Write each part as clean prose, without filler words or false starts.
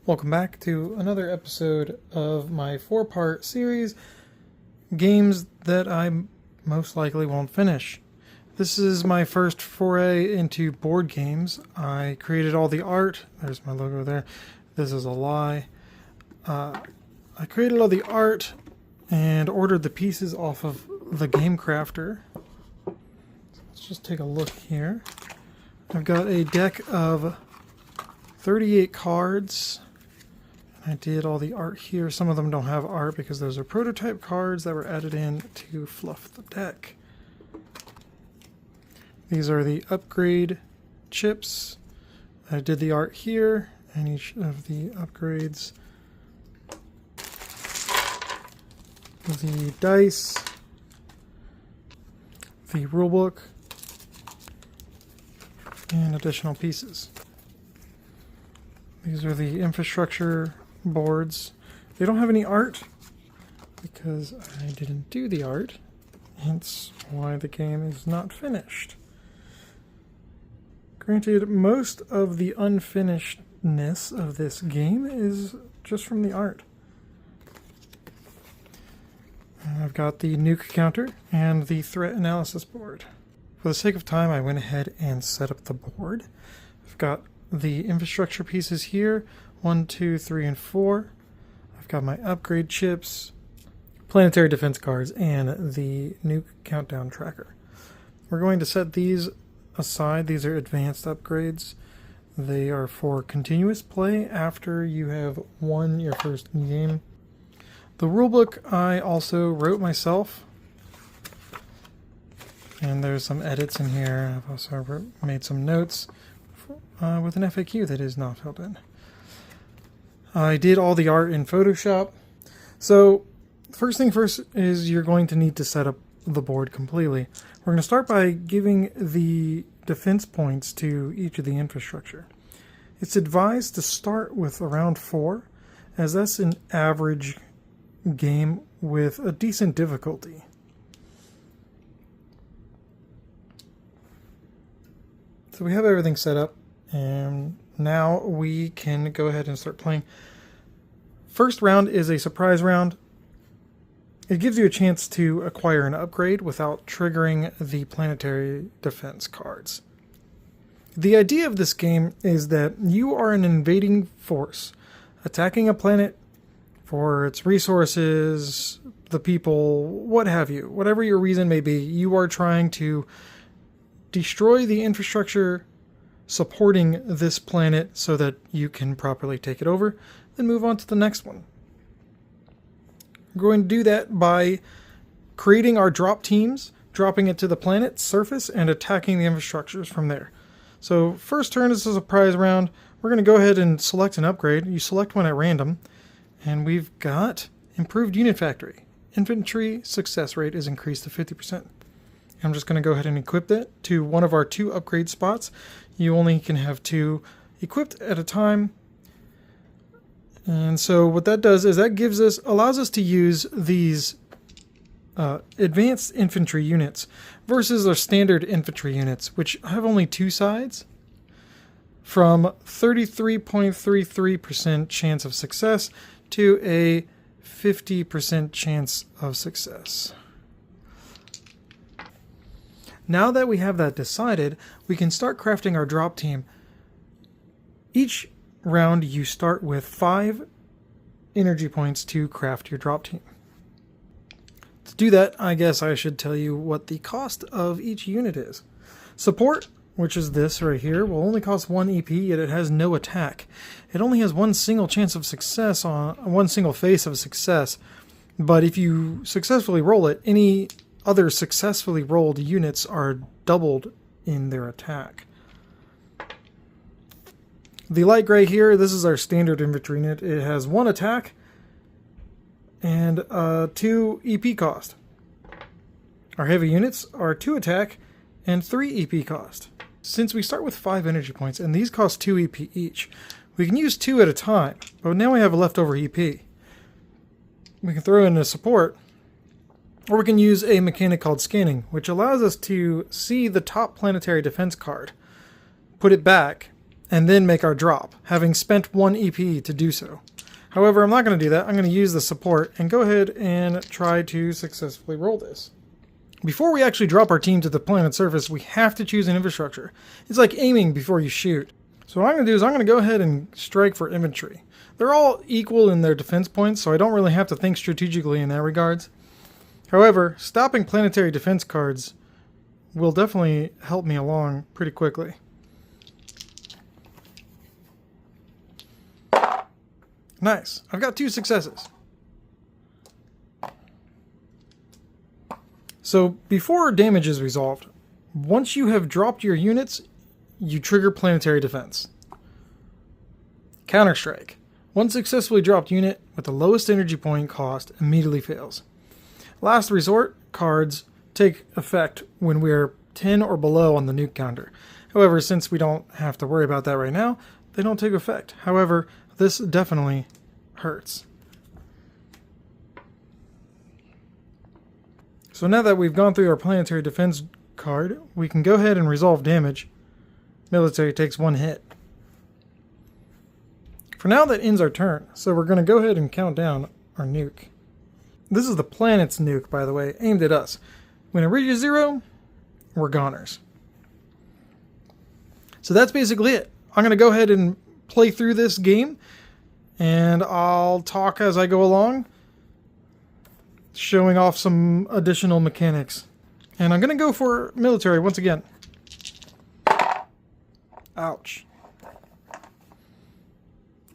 Welcome back to another episode of my 4-part series, games that I most likely won't finish. This is my first foray into board games. I created all the art. There's my logo there. This is a lie. I created all the art and ordered the pieces off of the Game Crafter. So let's just take a look here. I've got a deck of 38 cards. I did all the art here. Some of them don't have art because those are prototype cards that were added in to fluff the deck. These are the upgrade chips. I did the art here and each of the upgrades. The dice, the rulebook, and additional pieces. These are the infrastructure boards. They don't have any art because I didn't do the art, hence why the game is not finished. Granted, most of the unfinishedness of this game is just from the art. I've got the nuke counter and the threat analysis board. For the sake of time, I went ahead and set up the board. I've got the infrastructure pieces here, 1, 2, 3, and 4. I've got my upgrade chips, Planetary Defense cards, and the nuke countdown tracker. We're going to set these aside. These are advanced upgrades. They are for continuous play after you have won your first game. The rulebook I also wrote myself. And there's some edits in here. I've also made some notes with an FAQ that is not filled in. I did all the art in Photoshop. So, first thing first is you're going to need to set up the board completely. We're going to start by giving the defense points to each of the infrastructure. It's advised to start with around 4, as that's an average game with a decent difficulty. So we have everything set up, and now we can go ahead and start playing. First round is a surprise round. It gives you a chance to acquire an upgrade without triggering the Planetary Defense cards. The idea of this game is that you are an invading force, attacking a planet for its resources, the people, what have you. Whatever your reason may be, you are trying to destroy the infrastructure supporting this planet so that you can properly take it over, then move on to the next one. We're going to do that by creating our drop teams, dropping it to the planet's surface, and attacking the infrastructures from there. So first turn is a surprise round. We're going to go ahead and select an upgrade. You select one at random, and we've got improved unit factory. Infantry success rate is increased to 50%. I'm just going to go ahead and equip that to one of our 2 upgrade spots. You only can have 2 equipped at a time. And so what that does is that allows us to use these advanced infantry units versus our standard infantry units, which have only 2 sides, from 33.33% chance of success to a 50% chance of success. Now that we have that decided, we can start crafting our drop team. Each round you start with 5 energy points to craft your drop team. To do that, I guess I should tell you what the cost of each unit is. Support, which is this right here, will only cost 1 EP, yet it has no attack. It only has one single chance of success on one single face of success, but if you successfully roll it, any other successfully rolled units are doubled in their attack. The light gray here, this is our standard infantry unit. It has 1 attack and 2 EP cost. Our heavy units are 2 attack and 3 EP cost. Since we start with 5 energy points and these cost 2 EP each, we can use 2 at a time, but now we have a leftover EP. We can throw in a support, or we can use a mechanic called scanning, which allows us to see the top Planetary Defense card, put it back, and then make our drop, having spent 1 EPE to do so. However, I'm not going to do that. I'm going to use the support and go ahead and try to successfully roll this. Before we actually drop our team to the planet's surface, we have to choose an infrastructure. It's like aiming before you shoot. So what I'm going to do is I'm going to go ahead and strike for infantry. They're all equal in their defense points, so I don't really have to think strategically in that regards. However, stopping planetary defense cards will definitely help me along pretty quickly. Nice. I've got 2 successes. So before damage is resolved, once you have dropped your units, you trigger planetary defense. Counterstrike. One successfully dropped unit with the lowest energy point cost immediately fails. Last resort cards take effect when we are 10 or below on the nuke counter. However, since we don't have to worry about that right now, they don't take effect. However, this definitely hurts. So now that we've gone through our planetary defense card, we can go ahead and resolve damage. Military takes 1 hit. For now, that ends our turn, so we're going to go ahead and count down our nuke. This is the planet's nuke, by the way, aimed at us. When it reaches 0, we're goners. So that's basically it. I'm going to go ahead and play through this game, and I'll talk as I go along, showing off some additional mechanics. And I'm going to go for military once again. Ouch.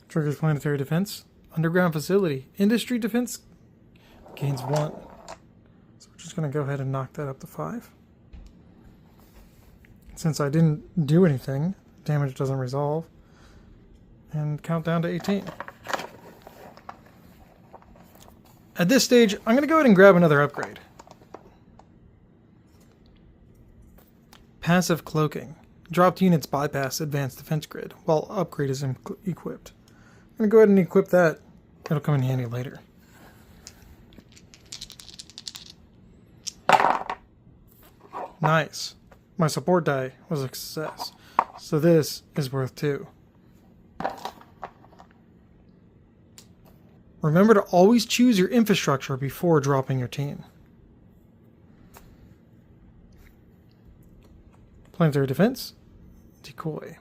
Triggers planetary defense. Underground facility. Industry defense gains 1. So we're just going to go ahead and knock that up to 5. Since I didn't do anything, damage doesn't resolve. And count down to 18. At this stage, I'm going to go ahead and grab another upgrade. Passive cloaking. Dropped units bypass advanced defense grid while upgrade is equipped. I'm going to go ahead and equip that. It'll come in handy later. Nice. My support die was a success. So this is worth 2. Remember to always choose your infrastructure before dropping your team. Planetary defense. Decoy.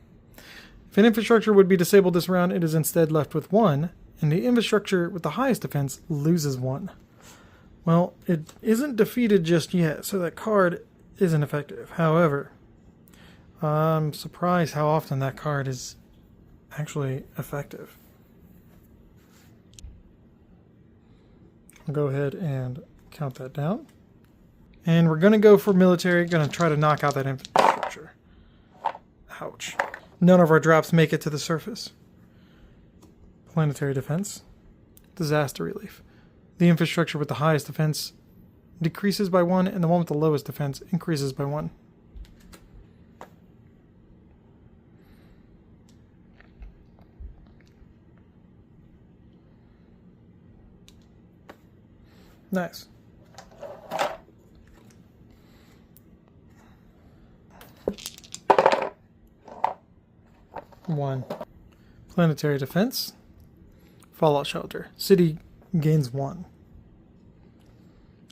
If an infrastructure would be disabled this round, it is instead left with 1, and the infrastructure with the highest defense loses 1. Well, it isn't defeated just yet, so that card isn't effective. However, I'm surprised how often that card is actually effective. I'll go ahead and count that down. And we're going to go for military, going to try to knock out that infrastructure. Ouch. None of our drops make it to the surface. Planetary defense. Disaster relief. The infrastructure with the highest defense decreases by 1, and the one with the lowest defense increases by 1. Nice. One. Planetary defense. Fallout shelter. City gains 1.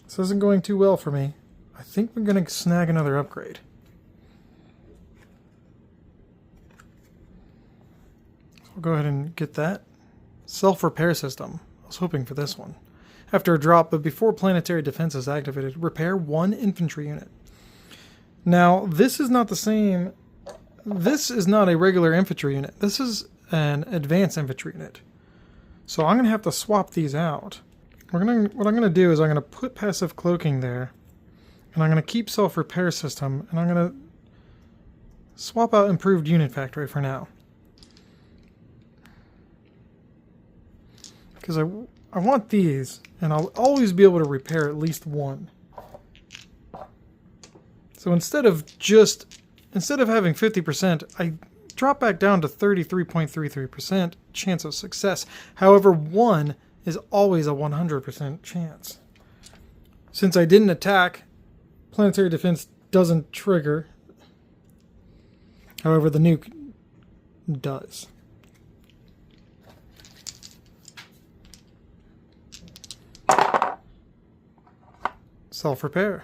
This isn't going too well for me. I think we're going to snag another upgrade. So I'll go ahead and get that. Self-repair system. I was hoping for this one. After a drop, but before planetary defense is activated, repair 1 infantry unit. Now, this is not the same. This is not a regular infantry unit. This is an advanced infantry unit. So I'm going to have to swap these out. What I'm going to do is I'm going to put passive cloaking there, and I'm going to keep self-repair system, and I'm going to swap out improved unit factory for now. Because I want these, and I'll always be able to repair at least 1. So instead of having 50%, I drop back down to 33.33% chance of success. However, 1 is always a 100% chance. Since I didn't attack, planetary defense doesn't trigger. However, the nuke does. Self-repair.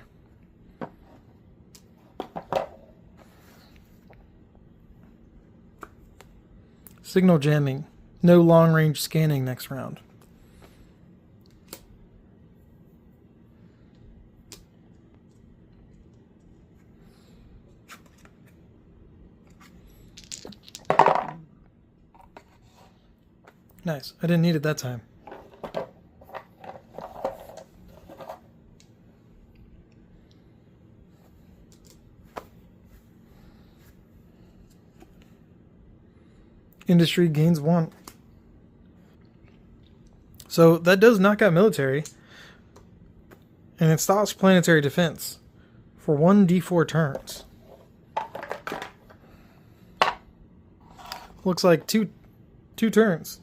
Signal jamming. No long-range scanning next round. Nice. I didn't need it that time. Industry gains 1. So that does knock out military. And it stops planetary defense for 1d4 turns. Looks like two turns.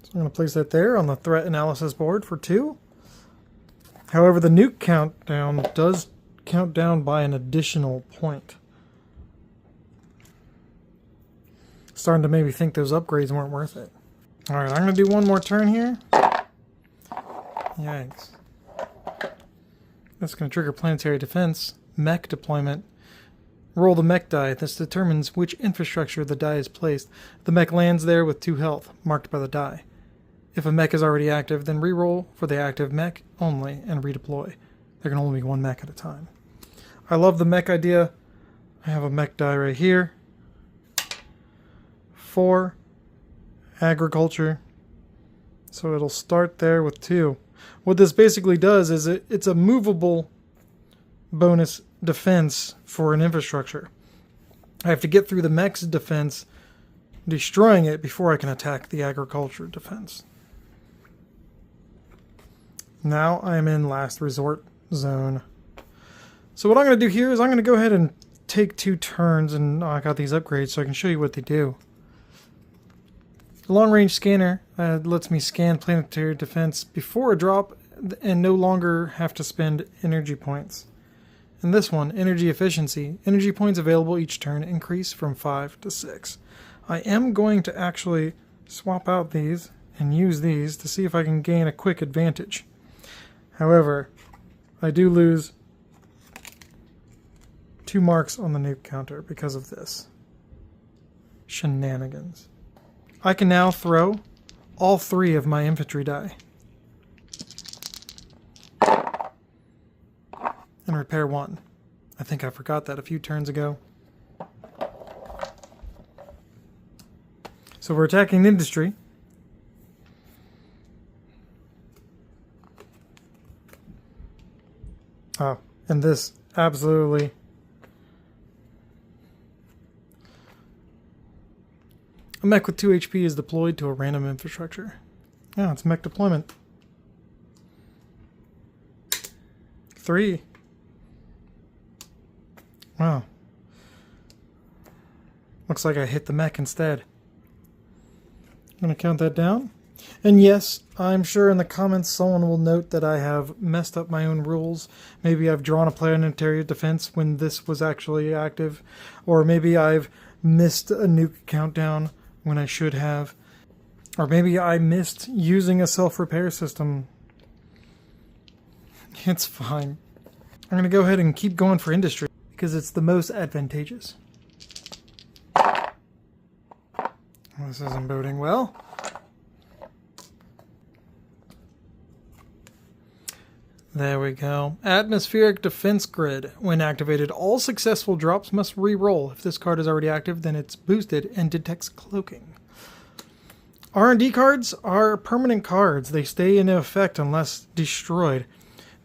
So I'm going to place that there on the threat analysis board for 2. However, the nuke countdown does count down by an additional point. Starting to maybe think those upgrades weren't worth it. Alright, I'm going to do one more turn here. Yikes. That's going to trigger planetary defense, mech deployment. Roll the mech die. This determines which infrastructure the die is placed. The mech lands there with 2 health, marked by the die. If a mech is already active, then reroll for the active mech only and redeploy. There can only be 1 mech at a time. I love the mech idea. I have a mech die right here. 4 agriculture, so it'll start there with 2. What this basically does is it's a movable bonus defense for an infrastructure. I have to get through the mech's defense, destroying it before I can attack the agriculture defense. Now I'm in last resort zone. So what I'm going to do here is I'm going to go ahead and take 2 turns and knock out these upgrades so I can show you what they do. The long-range scanner lets me scan planetary defense before a drop and no longer have to spend energy points. And this one, energy efficiency. Energy points available each turn increase from 5 to 6. I am going to actually swap out these and use these to see if I can gain a quick advantage. However, I do lose 2 marks on the nuke counter because of this. Shenanigans. I can now throw all 3 of my infantry die. And repair 1. I think I forgot that a few turns ago. So we're attacking industry. Oh, and this absolutely... A mech with 2 HP is deployed to a random infrastructure. Yeah, it's mech deployment. 3. Wow. Looks like I hit the mech instead. I'm going to count that down. And yes, I'm sure in the comments someone will note that I have messed up my own rules. Maybe I've drawn a planetary defense when this was actually active. Or maybe I've missed a nuke countdown when I should have. Or maybe I missed using a self-repair system. It's fine. I'm going to go ahead and keep going for industry because it's the most advantageous. This isn't boding well. There we go. Atmospheric Defense Grid. When activated, all successful drops must re-roll. If this card is already active, then it's boosted and detects cloaking. R&D cards are permanent cards. They stay in effect unless destroyed.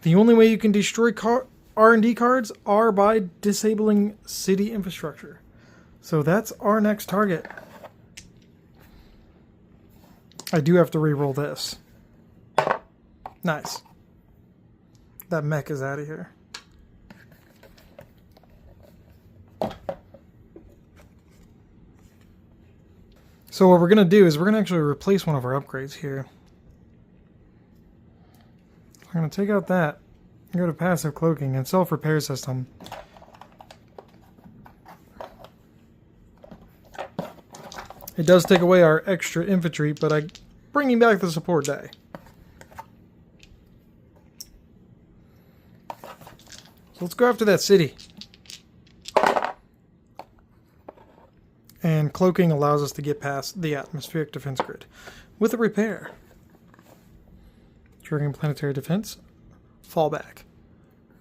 The only way you can destroy R&D cards are by disabling city infrastructure. So that's our next target. I do have to re-roll this. Nice. That mech is out of here. So what we're going to do is we're going to actually replace one of our upgrades here. I'm going to take out that, go to passive cloaking and self-repair system. It does take away our extra infantry, but I'm bringing back the support die. So let's go after that city. And cloaking allows us to get past the atmospheric defense grid with a repair. Triggering planetary defense. Fallback.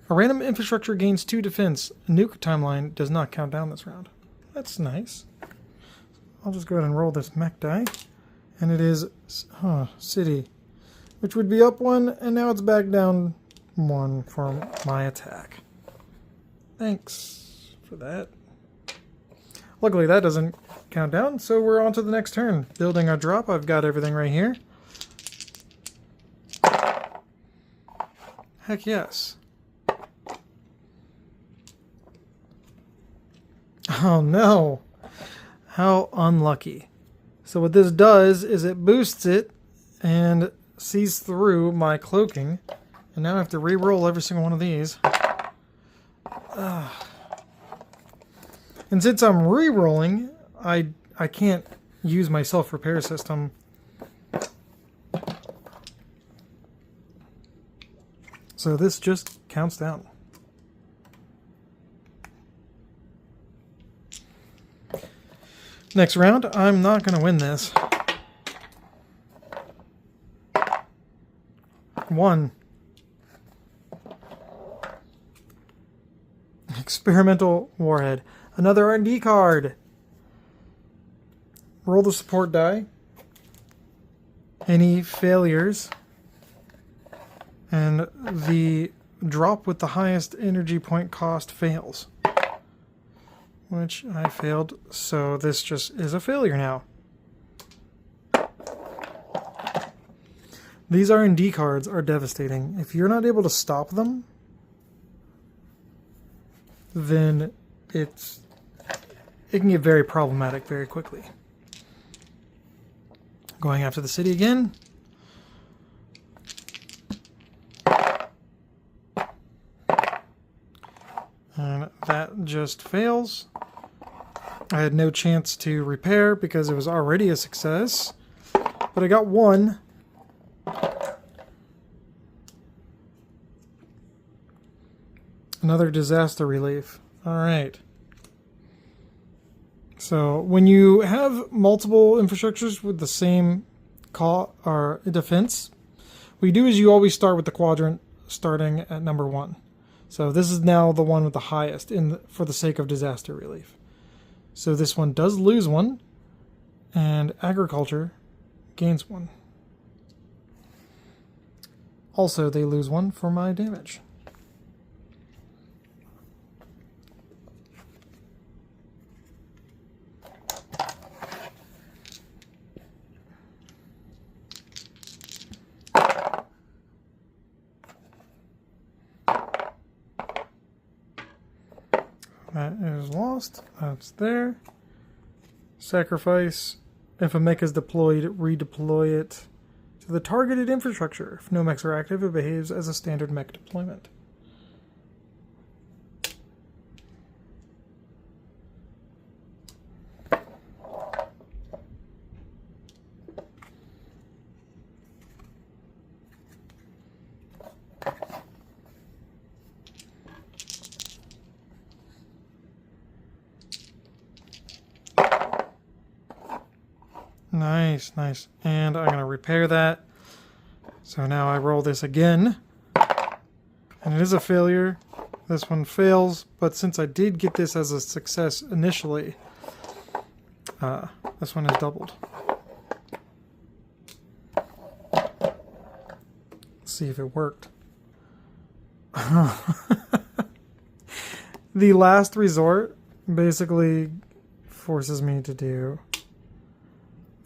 A random infrastructure gains 2 defense. Nuke timeline does not count down this round. That's nice. I'll just go ahead and roll this mech die. And it is city, which would be up 1, and now it's back down 1 for my attack. Thanks for that. Luckily that doesn't count down, so we're on to the next turn. Building our drop. I've got everything right here. Heck yes. Oh no. How unlucky. So what this does is it boosts it and sees through my cloaking. And now I have to re-roll every single one of these. And since I'm re-rolling, I can't use my self-repair system. So this just counts down. Next round, I'm not going to win this. 1. Experimental warhead. Another R&D card. Roll the support die. Any failures. And the drop with the highest energy point cost fails. Which I failed, so this just is a failure now. These R&D cards are devastating. If you're not able to stop them, then it can get very problematic very quickly. Going after the city again. And that just fails. I had no chance to repair because it was already a success. But I got 1. Another disaster relief. Alright. So when you have multiple infrastructures with the same defense, what you do is you always start with the quadrant starting at number 1. So this is now the one with the highest for the sake of disaster relief. So this one does lose 1, and agriculture gains 1. Also, they lose 1 for my damage. That is lost. That's there. Sacrifice. If a mech is deployed, redeploy it to the targeted infrastructure. If no mechs are active, it behaves as a standard mech deployment. Nice, nice. And I'm going to repair that. So now I roll this again. And it is a failure. This one fails, but since I did get this as a success initially, this one is doubled. Let's see if it worked. The last resort basically forces me to do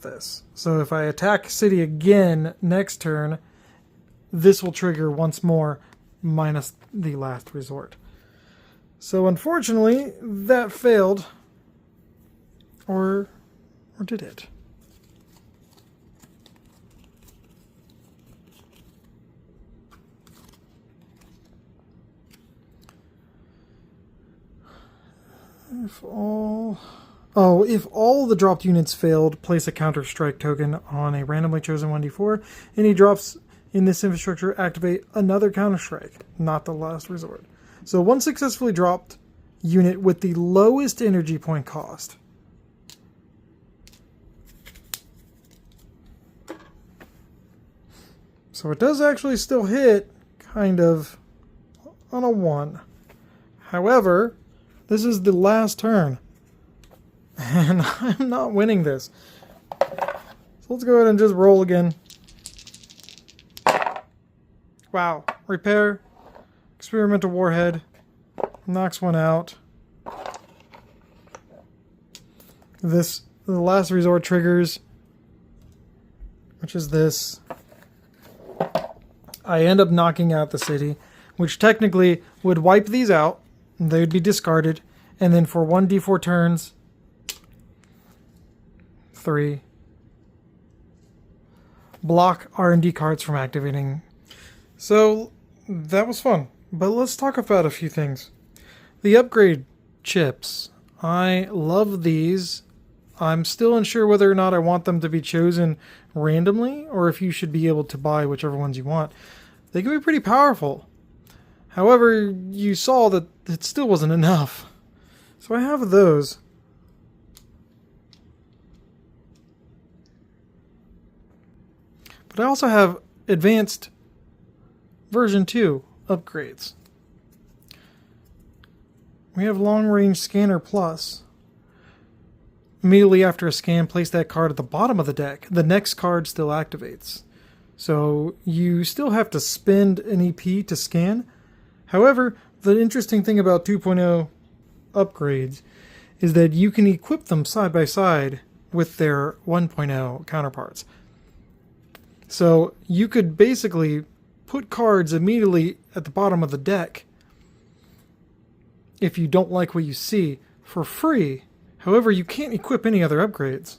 this. So if I attack city again next turn, this will trigger once more minus the last resort. So unfortunately, that failed. Or did it? If all Oh, if all the dropped units failed, place a counter-strike token on a randomly chosen 1d4. Any drops in this infrastructure activate another counter-strike, not the last resort. So one successfully dropped unit with the lowest energy point cost. So it does actually still hit, kind of, on a 1. However, this is the last turn. And I'm not winning this. So let's go ahead and just roll again. Wow. Repair. Experimental warhead. Knocks one out. The last resort triggers, which is this. I end up knocking out the city, which technically would wipe these out. They would be discarded. And then for 1d4 turns, 3. Block R&D cards from activating. So that was fun. But let's talk about a few things. The upgrade chips. I love these. I'm still unsure whether or not I want them to be chosen randomly or if you should be able to buy whichever ones you want. They can be pretty powerful. However, you saw that it still wasn't enough. So I have those. But I also have advanced version 2 upgrades. We have long range scanner plus. Immediately after a scan, place that card at the bottom of the deck. The next card still activates. So you still have to spend an EP to scan. However, the interesting thing about 2.0 upgrades is that you can equip them side by side with their 1.0 counterparts. So you could basically put cards immediately at the bottom of the deck if you don't like what you see for free. However, you can't equip any other upgrades.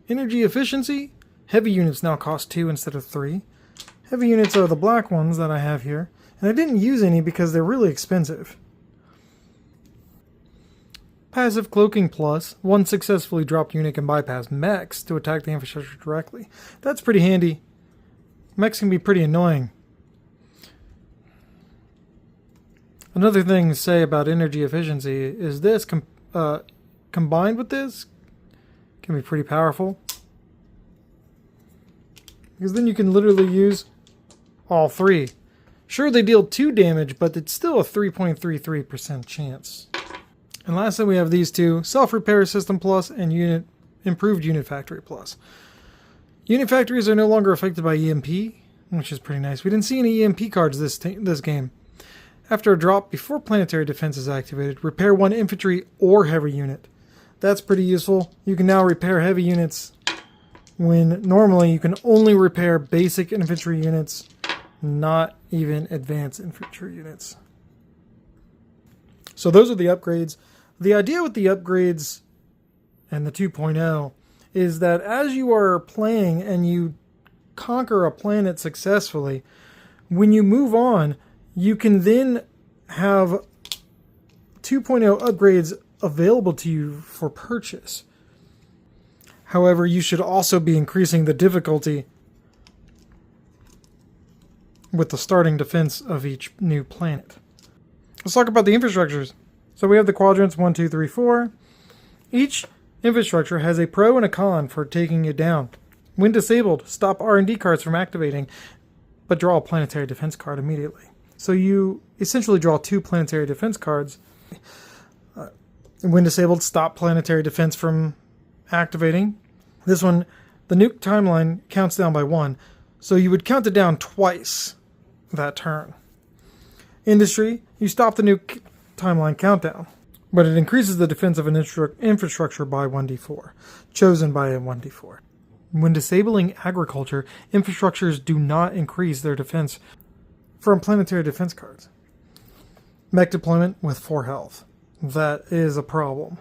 Energy efficiency. Heavy units now cost 2 instead of 3. Heavy units are the black ones that I have here. And I didn't use any because they're really expensive. Passive cloaking plus. One successfully dropped unit can bypass mechs to attack the infrastructure directly. That's pretty handy. Mechs can be pretty annoying. Another thing to say about energy efficiency is this, combined with this, can be pretty powerful. Because then you can literally use all 3. Sure, they deal 2 damage, but it's still a 3.33% chance. And lastly, we have these two, Self-Repair System Plus and Improved Unit Factory Plus. Unit Factories are no longer affected by EMP, which is pretty nice. We didn't see any EMP cards this game. After a drop before Planetary Defense is activated, repair 1 infantry or heavy unit. That's pretty useful. You can now repair heavy units when normally you can only repair basic infantry units, not even advanced infantry units. So those are the upgrades. The idea with the upgrades and the 2.0 is that as you are playing and you conquer a planet successfully, when you move on, you can then have 2.0 upgrades available to you for purchase. However, you should also be increasing the difficulty with the starting defense of each new planet. Let's talk about the infrastructures. So we have the quadrants 1, 2, 3, 4. Each infrastructure has a pro and a con for taking it down. When disabled, stop R&D cards from activating, but draw a planetary defense card immediately. So you essentially draw 2 planetary defense cards. When disabled, stop planetary defense from activating. This one, the nuke timeline counts down by 1. So you would count it down twice that turn. Industry, you stop the nuke timeline countdown, but it increases the defense of an infrastructure by 1d4, chosen by a 1d4. When disabling agriculture, infrastructures do not increase their defense from planetary defense cards. Mech deployment with 4 health. That is a problem.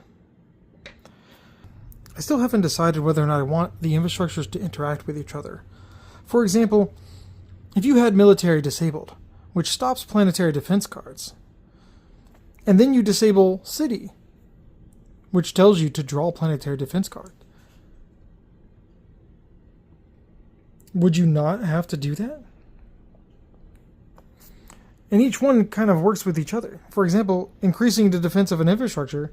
I still haven't decided whether or not I want the infrastructures to interact with each other. For example, if you had military disabled, which stops planetary defense cards, And then you disable city, which tells you to draw a planetary defense card. Would you not have to do that? And each one kind of works with each other. For example, increasing the defense of an infrastructure.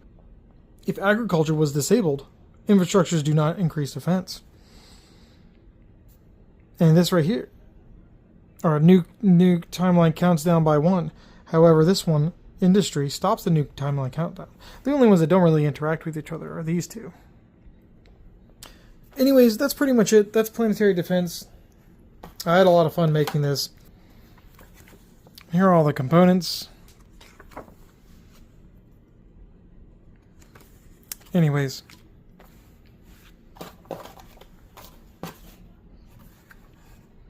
If agriculture was disabled, infrastructures do not increase defense. And this right here, our new timeline counts down by 1. However, this one, industry, stops the new timeline countdown. The only ones that don't really interact with each other are these two. Anyways, that's pretty much it. That's Planetary Defense. I had a lot of fun making this. Here are all the components. Anyways,